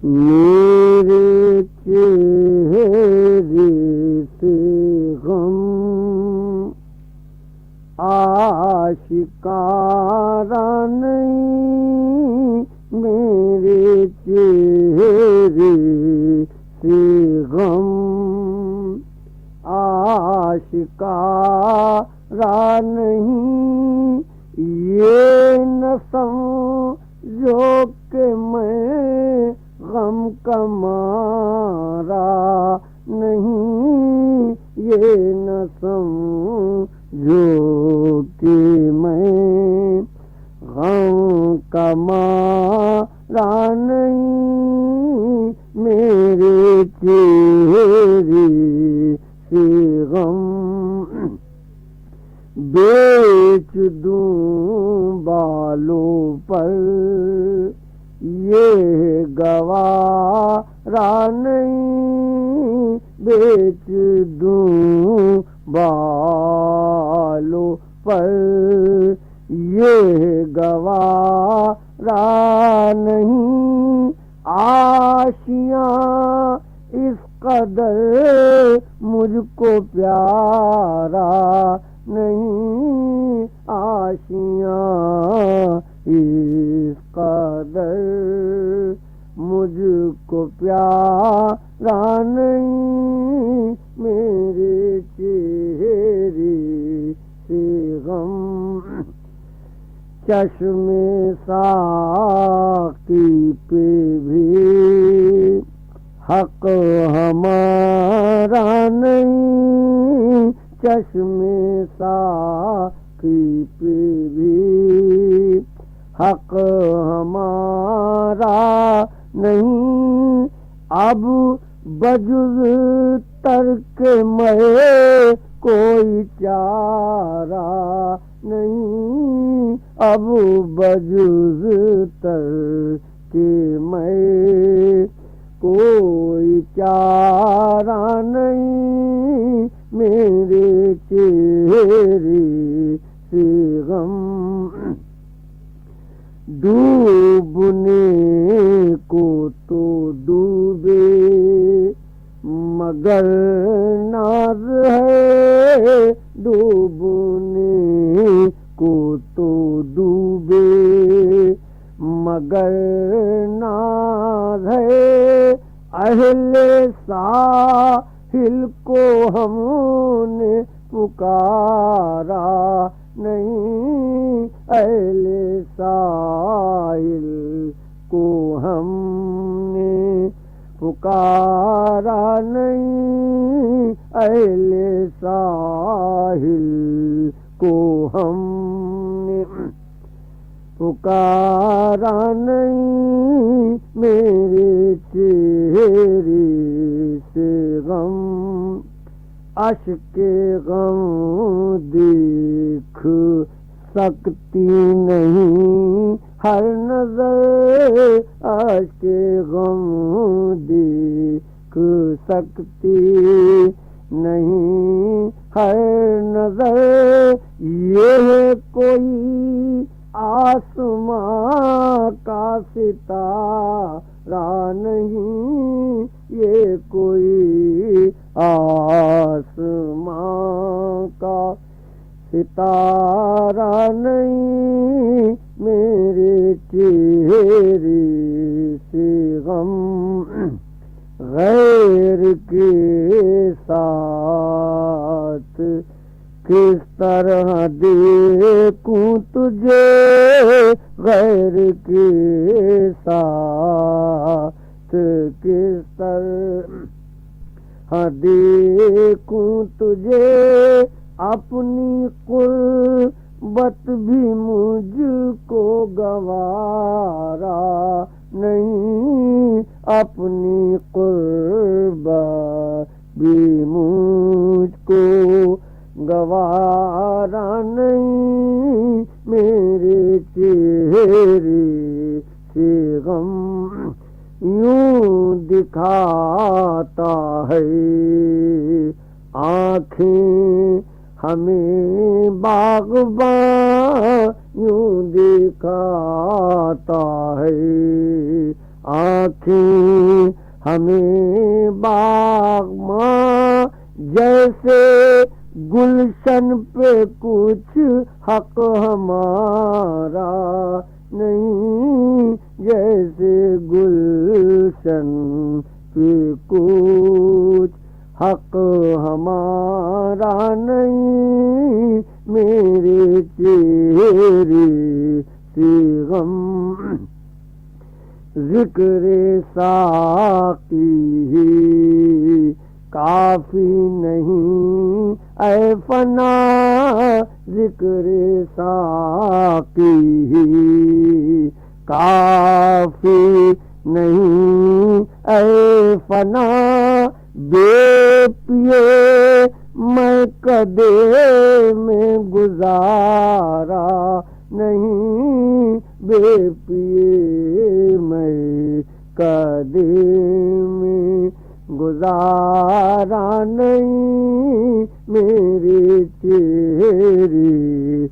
میرے چہرے سے غم آشکارا نہیں، میرے چہرے سے غم آشکارا نہیں، یہ نہ سمجھو کہ میں غم کا مارا نہیں، یہ نہ سمجھو کہ میں غم کا مارا نہیں، میرے چہرے سے غم بیچ دوں بالوں پر یہ گوارا نہیں، بیچ دوں بالوں پر یہ گوارا نہیں، آشیاں اس قدر مجھ کو پیارا نہیں، آشیاں اس قدر مجھ کو پیارا نہیں، میرے چہرے سے غم چشم ساقی پہ بھی حق ہمارا نہیں، چشم ساقی پہ بھی حق ہمارا نہیں، اب بجز ترک میں کوئی چارہ نہیں، اب بجز ترک میں کوئی چارہ نہیں، میرے چہرے سے غم ڈوبنے کو تو ڈوبے مگر ناز ہے، ڈوبنے کو تو ڈوبے مگر ناز ہے، اہل ساحل کو ہم نے پکارا نہیں، اہل ساحل کو ہم نے پکارا نہیں، اہل ساحل کو ہم نے پکارا نہیں، میرے چہرے سے غم اشک غم دیکھ سکتی نہیں ہر نظر، اشک غم دیکھ سکتی نہیں ہر نظر، یہ کوئی آسماں کا ستارہ نہیں، یہ کوئی آسماں کا ستارہ نہیں، میرے چہرے سے غم غیر کے ساتھ کس طرح دیکھوں تجھے، غیر کے ساتھ کس طرح دیکھوں تجھے، اپنی قربت بھی مجھ کو گوارا نہیں، اپنی قربت بھی مجھ کو گوارا نہیں، میرے چہرے سے غم یوں دکھاتا ہے آنکھیں ہمیں باغباں، یوں دکھاتا ہے آنکھیں ہمیں باغ جیسے گلشن پہ کچھ حق ہمارا نہیں، جیسے گلشن پہ کچھ حق ہمارا نہیں، میرے چہرے سے غم ذکر ساقی کافی نہیں، اے فنا ذکر ساقی کافی نہیں، اے فنا بے پیے میں کدے میں گزارا نہیں، بے پیے میں کدے میں گزارا نہیں، میرے چہرے